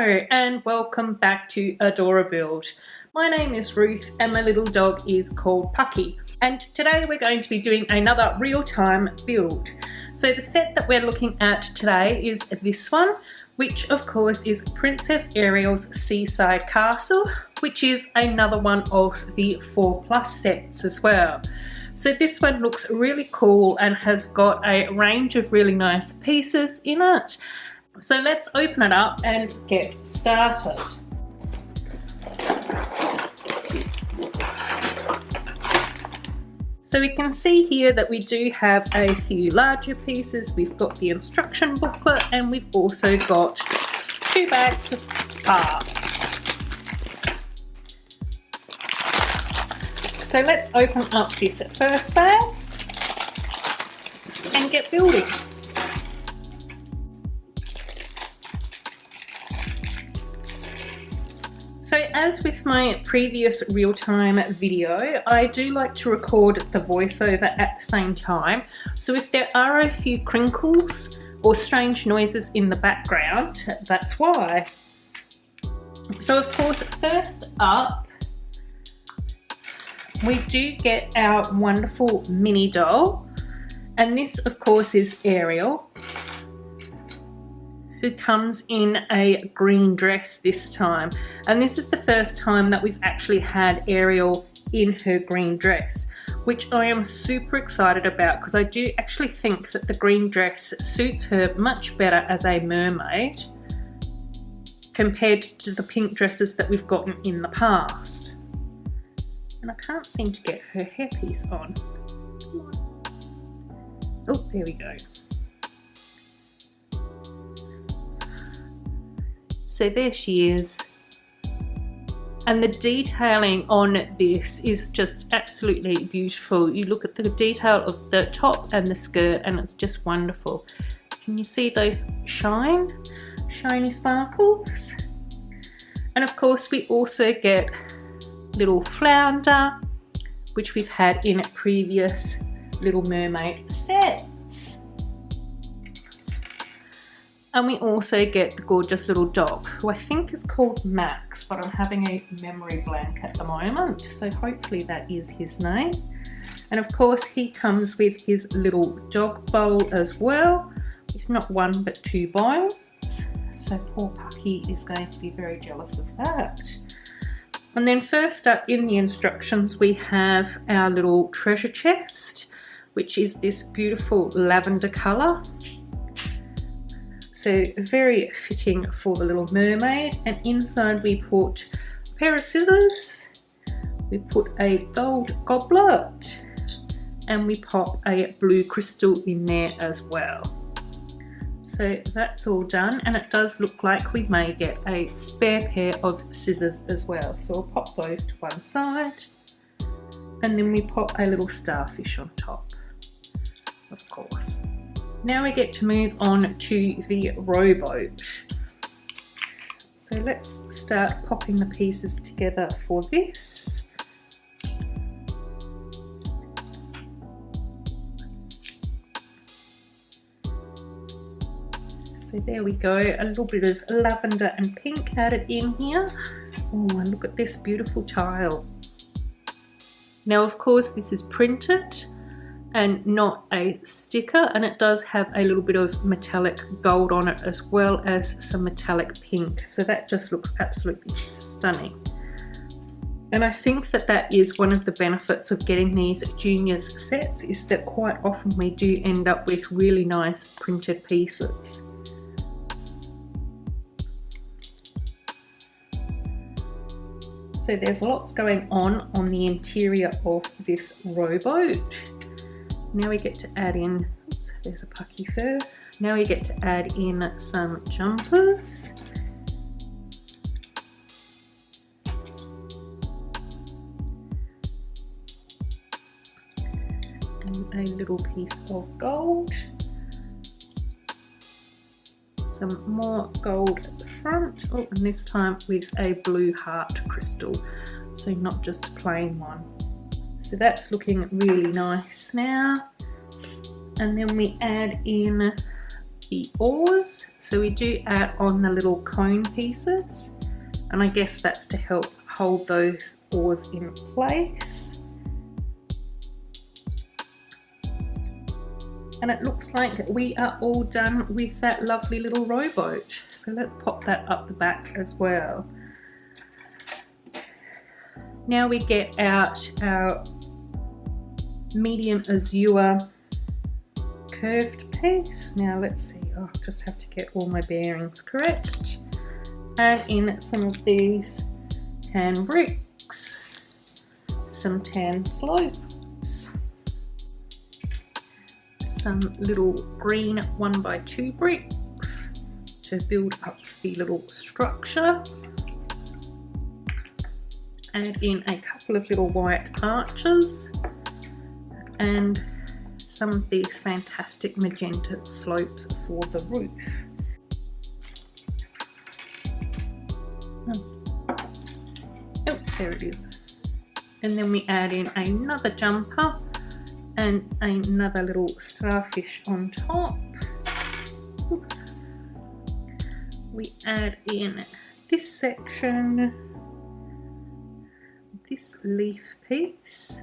Hello and welcome back to Adorabuild. My name is Ruth and my little dog is called Pucky. And today we're going to be doing another real-time build. So the set that we're looking at today is this one, which of course is Princess Ariel's Seaside Castle, which is another one of the 4+ sets as well. So this one looks really cool and has got a range of really nice pieces in it. So let's open it up and get started. So we can see here that we do have a few larger pieces. We've got the instruction booklet and we've also got 2 bags of parts. So let's open up this first bag and get building. So as with my previous real-time video, I do like to record the voiceover at the same time. So if there are a few crinkles or strange noises in the background, that's why. So of course, first up, we do get our wonderful mini doll. And this of course is Ariel, who comes in a green dress this time. And this is the first time that we've actually had Ariel in her green dress, which I am super excited about because I do actually think that the green dress suits her much better as a mermaid compared to the pink dresses that we've gotten in the past. And I can't seem to get her hairpiece on. Oh, there we go. So there she is, and the detailing on this is just absolutely beautiful. You look at the detail of the top and the skirt and it's just wonderful. Can you see those shiny sparkles? And of course we also get little flounder, which we've had in previous Little Mermaid sets. And we also get the gorgeous little dog, who I think is called Max, but I'm having a memory blank at the moment, so hopefully that is his name. And of course he comes with his little dog bowl as well, with not 1 but 2 bones. So poor Pucky is going to be very jealous of that. And then first up in the instructions we have our little treasure chest, which is this beautiful lavender colour. So very fitting for the Little Mermaid. And inside we put a pair of scissors, we put a gold goblet, and we pop a blue crystal in there as well. So that's all done, and it does look like we may get a spare pair of scissors as well. So we'll pop those to one side, and then we pop a little starfish on top, of course. Now we get to move on to the rowboat. So let's start popping the pieces together for this. So there we go, a little bit of lavender and pink added in here. Oh, and look at this beautiful tile. Now of course this is printed and not a sticker, and it does have a little bit of metallic gold on it as well as some metallic pink, so that just looks absolutely stunning. And I think that that is one of the benefits of getting these juniors sets, is that quite often we do end up with really nice printed pieces. So there's lots going on the interior of this rowboat. Now we get to add in, oops, there's a Pucky fur. Now we get to add in some jumpers. And a little piece of gold. Some more gold at the front. Oh, and this time with a blue heart crystal. So not just a plain one. So that's looking really nice now. And then we add in the oars. So we do add on the little cone pieces, and I guess that's to help hold those oars in place. And it looks like we are all done with that lovely little rowboat. So let's pop that up the back as well. Now we get out our medium azure curved piece. Now let's see, I'll just have to get all my bearings correct. Add in some of these tan bricks, some tan slopes, some little green 1x2 bricks to build up the little structure. Add in a couple of little white arches and some of these fantastic magenta slopes for the roof. Oh, there it is. And then we add in another jumper and another little starfish on top. Oops. We add in this section, this leaf piece,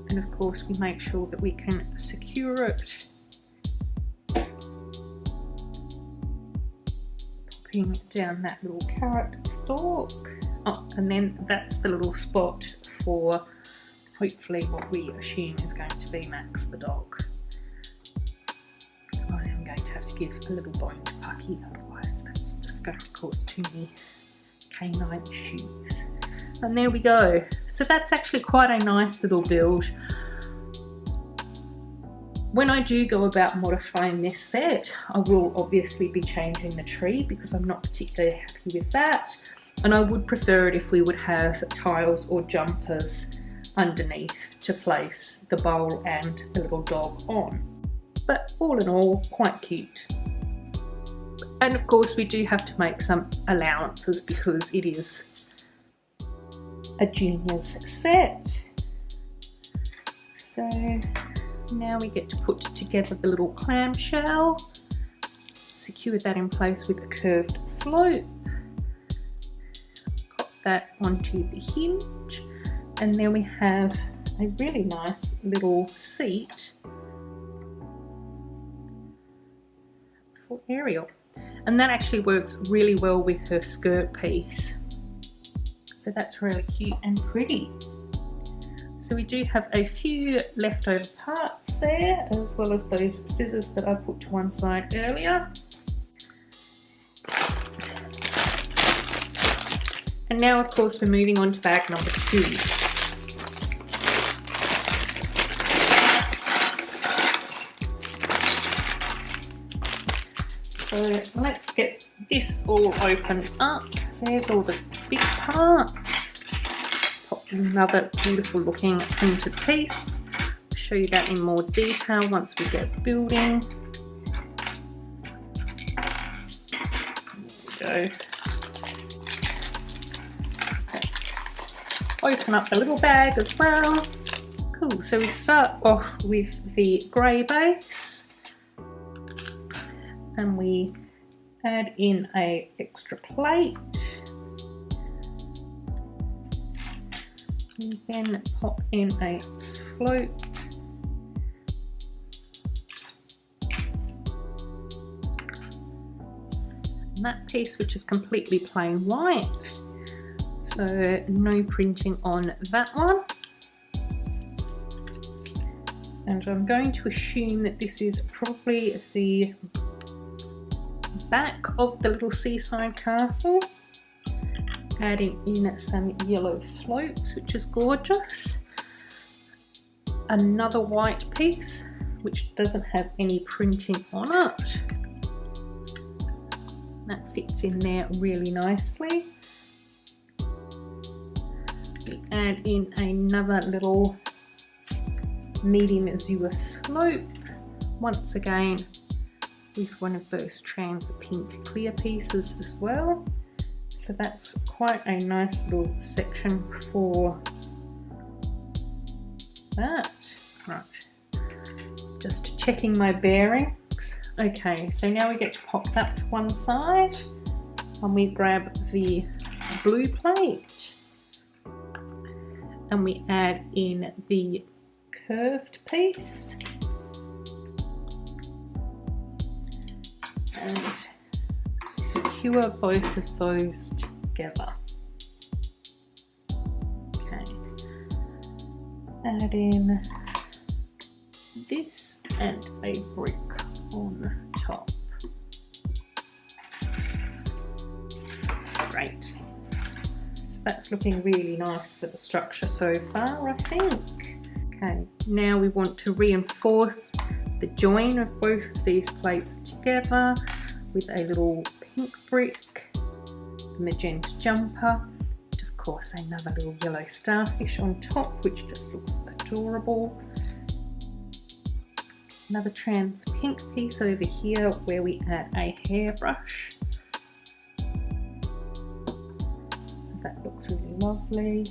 and of course we make sure that we can secure it, popping down that little carrot stalk. Oh, and then that's the little spot for hopefully what we assume is going to be Max the dog. I am going to have to give a little bone to Pucky, otherwise that's just going to cause too many canine issues. And there we go. So that's actually quite a nice little build. When I do go about modifying this set, I will obviously be changing the tree because I'm not particularly happy with that. And I would prefer it if we would have tiles or jumpers underneath to place the bowl and the little dog on. But all in all, quite cute. And of course we do have to make some allowances because it is a junior's set. So now we get to put together the little clamshell, secure that in place with a curved slope, pop that onto the hinge, and then we have a really nice little seat for Ariel, and that actually works really well with her skirt piece. So that's really cute and pretty. So we do have a few leftover parts there, as well as those scissors that I put to one side earlier. And now of course we're moving on to bag number 2. So let's get this all opened up. There's all the big parts. Let's pop another beautiful looking printed piece. I'll show you that in more detail once we get building. There we go. Open up the little bag as well. Cool, so we start off with the grey base and we add in an extra plate. And then pop in a slope. And that piece, which is completely plain white, so no printing on that one. And I'm going to assume that this is probably the back of the little seaside castle. Adding in some yellow slopes, which is gorgeous. Another white piece, which doesn't have any printing on it. That fits in there really nicely. We add in another little medium azure slope, once again with one of those trans pink clear pieces as well. So that's quite a nice little section for that. Right, just checking my bearings. Okay, so now we get to pop that to one side and we grab the blue plate and we add in the curved piece and secure both of those together. Okay, add in this and a brick on top. Great. So that's looking really nice for the structure so far, I think. Okay, now we want to reinforce the join of both of these plates together with a little pink brick, a magenta jumper, and of course another little yellow starfish on top, which just looks adorable. Another trans pink piece over here where we add a hairbrush. So that looks really lovely.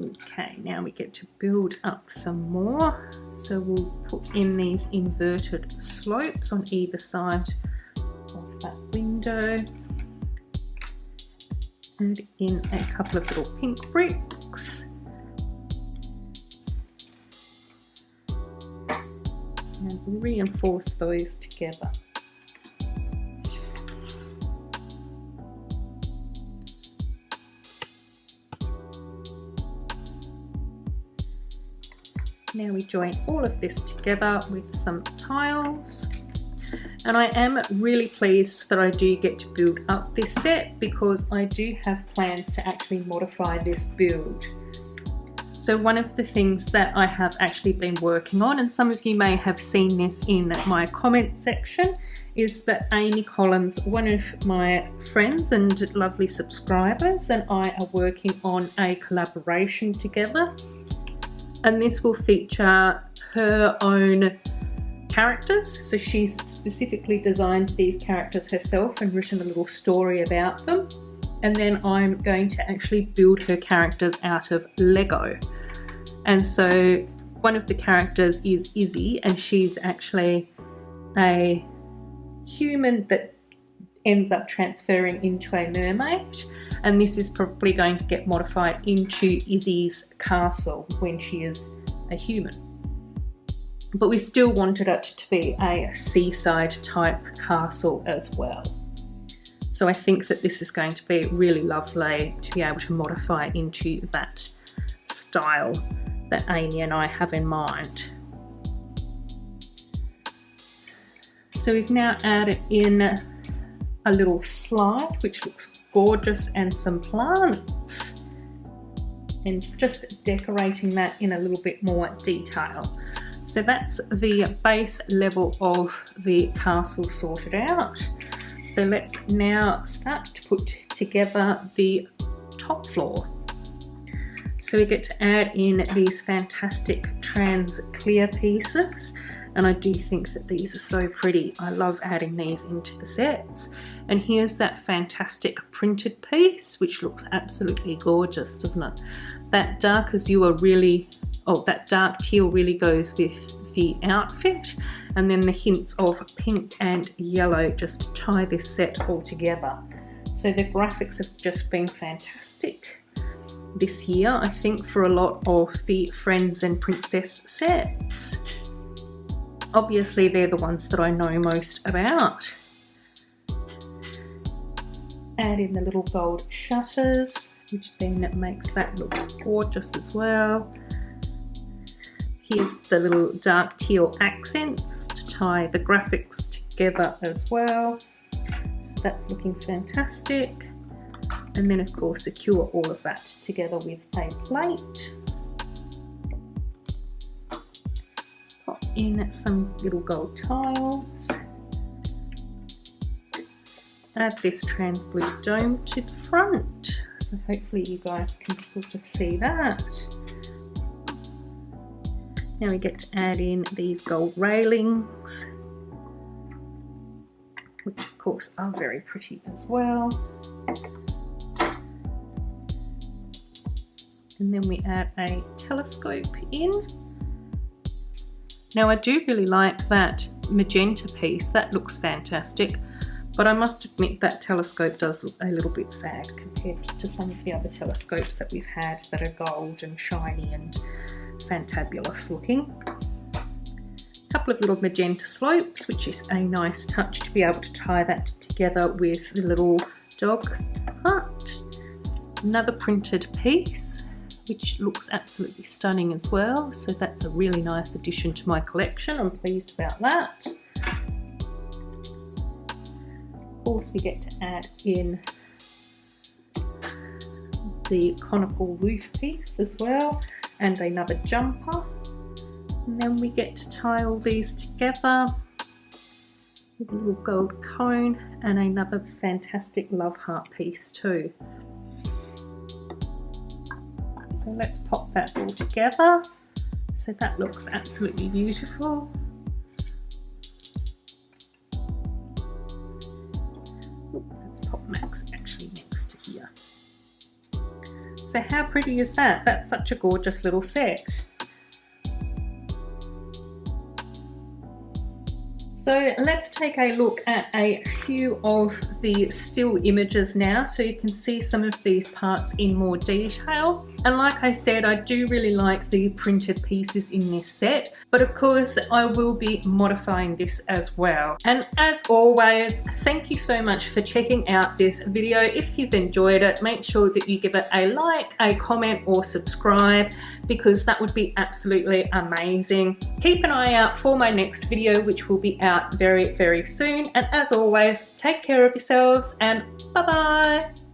Okay, now we get to build up some more. So we'll put in these inverted slopes on either side of that window. And in a couple of little pink bricks. And reinforce those together. Now we join all of this together with some tiles. And I am really pleased that I do get to build up this set because I do have plans to actually modify this build. So one of the things that I have actually been working on, and some of you may have seen this in my comment section, is that Amy Collins, one of my friends and lovely subscribers, and I are working on a collaboration together. And this will feature her own characters. So she's specifically designed these characters herself and written a little story about them. And then I'm going to actually build her characters out of Lego. And so one of the characters is Izzy, and she's actually a human that ends up transferring into a mermaid. And this is probably going to get modified into Izzy's castle when she is a human. But we still wanted it to be a seaside type castle as well. So I think that this is going to be really lovely to be able to modify into that style that Amy and I have in mind. So we've now added in a little slide which looks gorgeous and some plants, and just decorating that in a little bit more detail. So that's the base level of the castle sorted out. So let's now start to put together the top floor. So we get to add in these fantastic trans clear pieces, and I do think that these are so pretty. I love adding these into the sets. And here's that fantastic printed piece, which looks absolutely gorgeous, doesn't it? That dark azure really, that dark teal really goes with the outfit, and then the hints of pink and yellow just tie this set all together. So the graphics have just been fantastic this year, I think, for a lot of the Friends and Princess sets. Obviously they're the ones that I know most about. Add in the little gold shutters, which then makes that look gorgeous as well. Here's the little dark teal accents to tie the graphics together as well. So that's looking fantastic. And then of course secure all of that together with a plate. Pop in some little gold tiles. Add this trans blue dome to the front. So hopefully you guys can sort of see that. Now we get to add in these gold railings, which of course are very pretty as well. And then we add a telescope in. Now I do really like that magenta piece, that looks fantastic, but I must admit that telescope does look a little bit sad compared to some of the other telescopes that we've had that are gold and shiny and fantabulous looking. A couple of little magenta slopes, which is a nice touch to be able to tie that together with the little dog hut. Another printed piece, which looks absolutely stunning as well, so that's a really nice addition to my collection. I'm pleased about that. Of course, we get to add in the conical roof piece as well, and another jumper, and then we get to tie all these together with a little gold cone and another fantastic love heart piece too. So let's pop that all together. So that looks absolutely beautiful. Let's pop Max actually next to here. So how pretty is that? That's such a gorgeous little set. So let's take a look at a few of the still images now, so you can see some of these parts in more detail. And like I said, I do really like the printed pieces in this set, but of course I will be modifying this as well. And as always, thank you so much for checking out this video. If you've enjoyed it, make sure that you give it a like, a comment or subscribe, because that would be absolutely amazing. Keep an eye out for my next video, which will be out very, very soon. And as always, take care of yourselves and bye-bye.